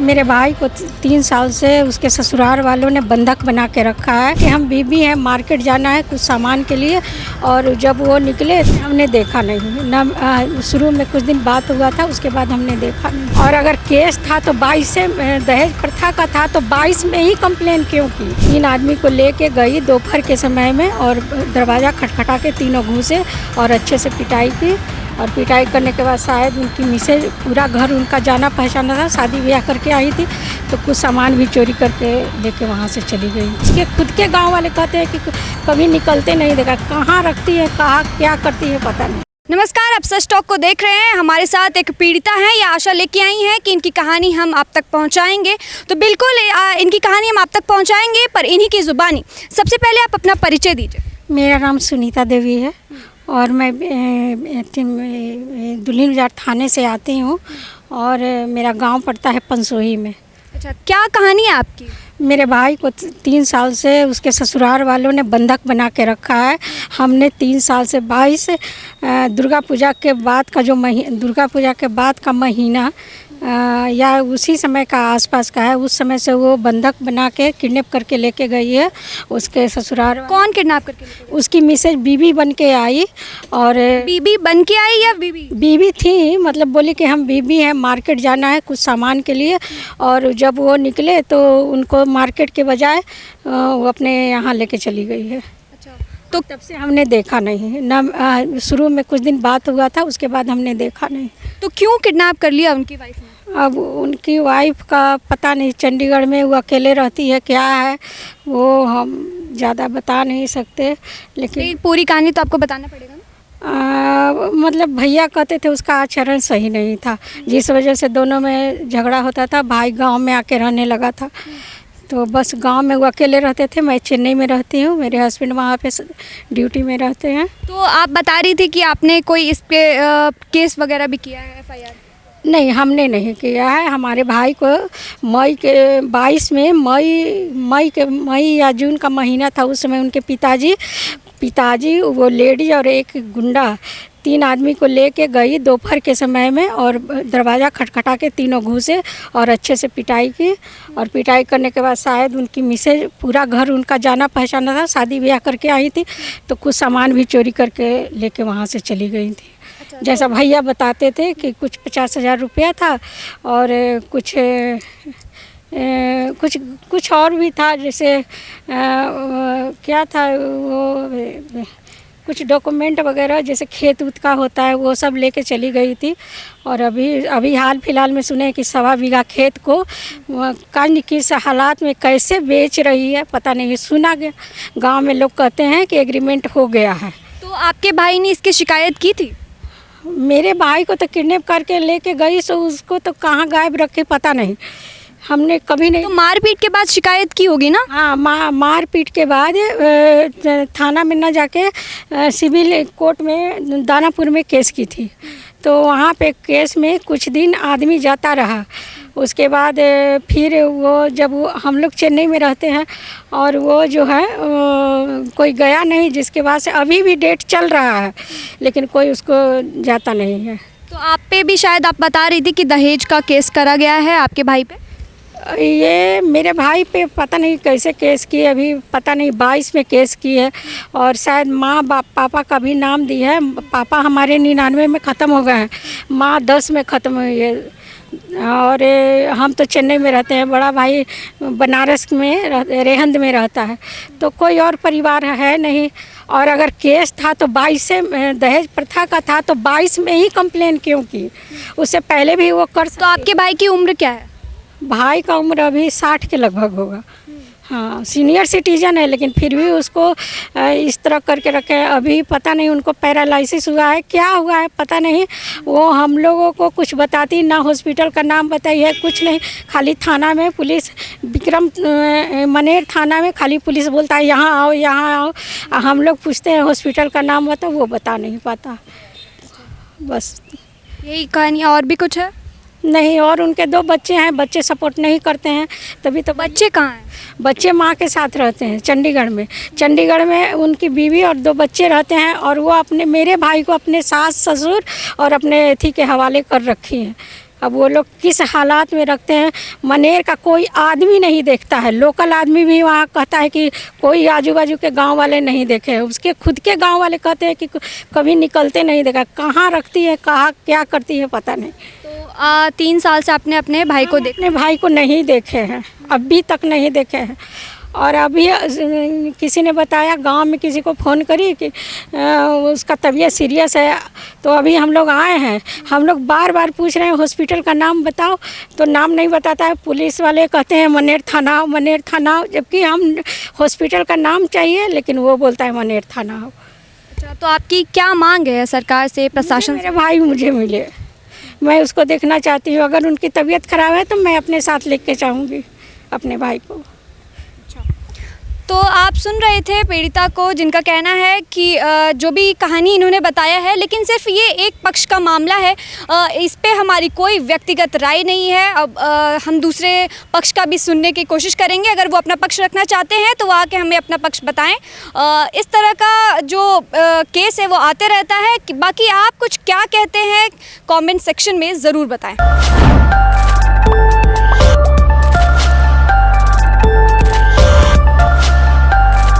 मेरे भाई को 3 साल से उसके ससुराल वालों ने बंधक बना के रखा है कि हम बीबी हैं, मार्केट जाना है कुछ सामान के लिए। और जब वो निकले हमने देखा नहीं ना, शुरू में कुछ दिन बात हुआ था, उसके बाद हमने देखा नहीं। और अगर केस था तो 22 से दहेज प्रथा का था तो 22 में ही कंप्लेन क्यों की। 3 आदमी को लेके गई दोपहर के समय में और दरवाज़ा खटखटा के तीनों घुसे और अच्छे से पिटाई की। और पिटाई करने के बाद शायद उनकी मिसेज, पूरा घर उनका जाना पहचाना था, शादी ब्याह करके आई थी, तो कुछ सामान भी चोरी करके लेके वहाँ से चली गई। उसके खुद के गांव वाले कहते हैं कि कभी निकलते नहीं देखा, कहाँ रखती है, कहाँ क्या करती है पता नहीं। नमस्कार, आप सच टॉक को देख रहे हैं। हमारे साथ एक पीड़िता हैं, ये आशा लेके आई हैं कि इनकी कहानी हम आप तक पहुंचाएंगे। तो बिल्कुल इनकी कहानी हम आप तक पहुंचाएंगे, पर इन्हीं की ज़ुबानी। सबसे पहले आप अपना परिचय दीजिए। मेरा नाम सुनीता देवी है और मैं दुल्हिन बाजार थाने से आती हूँ और मेरा गांव पड़ता है पंसोही में। अच्छा, क्या कहानी है आपकी? मेरे भाई को 3 साल से उसके ससुराल वालों ने बंधक बना के रखा है। हमने 3 साल से 22 दुर्गा पूजा के बाद का दुर्गा पूजा के बाद का महीना या उसी समय का आसपास का है, उस समय से वो बंधक बना के किडनैप करके लेके गई है उसके ससुराल। कौन किडनैप करके लेके गई? उसकी मिसेज बीबी बन के आई। और बीबी बन के आई या बीबी? बीबी थी, मतलब बोली कि हम बीबी हैं, मार्केट जाना है कुछ सामान के लिए। और जब वो निकले तो उनको मार्केट के बजाय वो अपने यहाँ लेके चली गई है। तो तब से हमने देखा नहीं ना, शुरू में कुछ दिन बात हुआ था, उसके बाद हमने देखा नहीं। तो क्यों किडनैप कर लिया उनकी वाइफ ने? अब उनकी वाइफ का पता नहीं, चंडीगढ़ में वो अकेले रहती है, क्या है वो हम ज़्यादा बता नहीं सकते। लेकिन पूरी कहानी तो आपको बताना पड़ेगा ना। मतलब भैया कहते थे उसका आचरण सही नहीं था, जिस वजह से दोनों में झगड़ा होता था। भाई गांव में आके रहने लगा था, तो बस गांव में वो अकेले रहते थे। मैं चेन्नई में रहती हूँ, मेरे हस्बैंड वहाँ पे ड्यूटी में रहते हैं। तो आप बता रही थी कि आपने कोई इस पे केस वगैरह भी किया है, FIR? नहीं, हमने नहीं किया है। हमारे भाई को मई के 22 में मई या जून का महीना था, उस समय उनके पिताजी वो लेडी और एक गुंडा 3 आदमी को लेके गई दोपहर के समय में और दरवाज़ा खटखटा के तीनों घुसे और अच्छे से पिटाई की। और पिटाई करने के बाद शायद उनकी मिसेज, पूरा घर उनका जाना पहचाना था, शादी ब्याह करके आई थी, तो कुछ सामान भी चोरी करके लेके वहाँ से चली गई थी। अच्छा, जैसा भैया बताते थे कि कुछ 50,000 रुपया था और कुछ और भी था, जैसे क्या था वो, कुछ डॉक्यूमेंट वगैरह जैसे खेत उत का होता है, वो सब लेके चली गई थी। और अभी हाल फिलहाल में सुने कि 1.25 बीघा खेत को किस हालात में कैसे बेच रही है पता नहीं। सुना गया, गांव में लोग कहते हैं कि एग्रीमेंट हो गया है। तो आपके भाई ने इसकी शिकायत की थी? मेरे भाई को तो किडनैप करके लेके गई, सो उसको तो कहाँ गायब रखे पता नहीं, हमने कभी नहीं। तो मारपीट के बाद शिकायत की होगी ना? हाँ, मारपीट के बाद थाना में न जाके सिविल कोर्ट में दानापुर में केस की थी। तो वहाँ पे केस में कुछ दिन आदमी जाता रहा। उसके बाद फिर वो जब हम लोग चेन्नई में रहते हैं और वो जो है कोई गया नहीं, जिसके बाद से अभी भी डेट चल रहा है, लेकिन कोई उसको जाता नहीं है। तो आप पे भी शायद आप बता रही थी कि दहेज का केस करा गया है आपके भाई पे? ये मेरे भाई पे पता नहीं कैसे केस की है, अभी पता नहीं 22 में केस की है। और शायद माँ बाप पापा का भी नाम दी है। पापा हमारे 99 में ख़त्म हो गए हैं, माँ 10 में ख़त्म हुई है। और हम तो चेन्नई में रहते हैं, बड़ा भाई बनारस में रेहंद में रहता है, तो कोई और परिवार है नहीं। और अगर केस था तो 22 से दहेज प्रथा का था तो 22 में ही कंप्लेन क्यों की, उससे पहले भी वो कर। तो आपके भाई की उम्र क्या है? भाई का उम्र अभी 60 के लगभग होगा। हाँ, सीनियर सिटीजन है, लेकिन फिर भी उसको इस तरह करके रखे हैं। अभी पता नहीं उनको पैरालिसिस हुआ है, क्या हुआ है पता नहीं। वो हम लोगों को कुछ बताती ना, हॉस्पिटल का नाम बताई है, कुछ नहीं। खाली थाना में पुलिस, विक्रम मनेर थाना में खाली पुलिस बोलता है यहाँ आओ यहाँ आओ। हम लोग पूछते हैं हॉस्पिटल का नाम बताओ, वो बता नहीं पाता। बस यही कहानी, और भी कुछ है? नहीं, और उनके 2 बच्चे हैं, बच्चे सपोर्ट नहीं करते हैं, तभी तो। बच्चे कहाँ हैं? बच्चे माँ के साथ रहते हैं चंडीगढ़ में उनकी बीवी और 2 बच्चे रहते हैं। और वो मेरे भाई को अपने सास ससुर और अपने अथी के हवाले कर रखी हैं। अब वो लोग किस हालात में रखते हैं, मनेर का कोई आदमी नहीं देखता है। लोकल आदमी भी वहाँ कहता है कि कोई आजू बाजू के गांव वाले नहीं देखे हैं। उसके खुद के गांव वाले कहते हैं कि कभी निकलते नहीं देखा। कहाँ रखती है, कहाँ क्या करती है, पता नहीं। तो 3 साल से आपने अपने भाई को अपने भाई को नहीं देखे हैं, अभी तक नहीं देखे हैं। और अभी किसी ने बताया, गांव में किसी को फ़ोन करी कि उसका तबीयत सीरियस है, तो अभी हम लोग आए हैं। हम लोग बार बार पूछ रहे हैं हॉस्पिटल का नाम बताओ, तो नाम नहीं बताता है। पुलिस वाले कहते हैं मनेर थाना, मनेर थाना, जबकि हम हॉस्पिटल का नाम चाहिए, लेकिन वो बोलता है मनेर थाना। अच्छा, तो आपकी क्या मांग है सरकार से, प्रशासन से? मेरे भाई मुझे मिले, मैं उसको देखना चाहती हूँ। अगर उनकी तबीयत ख़राब है तो मैं अपने साथ लेके जाऊँगी अपने भाई को। तो आप सुन रहे थे पीड़िता को, जिनका कहना है कि जो भी कहानी इन्होंने बताया है, लेकिन सिर्फ ये एक पक्ष का मामला है, इस पे हमारी कोई व्यक्तिगत राय नहीं है। अब हम दूसरे पक्ष का भी सुनने की कोशिश करेंगे। अगर वो अपना पक्ष रखना चाहते हैं तो वो आके हमें अपना पक्ष बताएं। इस तरह का जो केस है वो आते रहता है। बाकी आप कुछ क्या कहते हैं कमेंट सेक्शन में ज़रूर बताएं।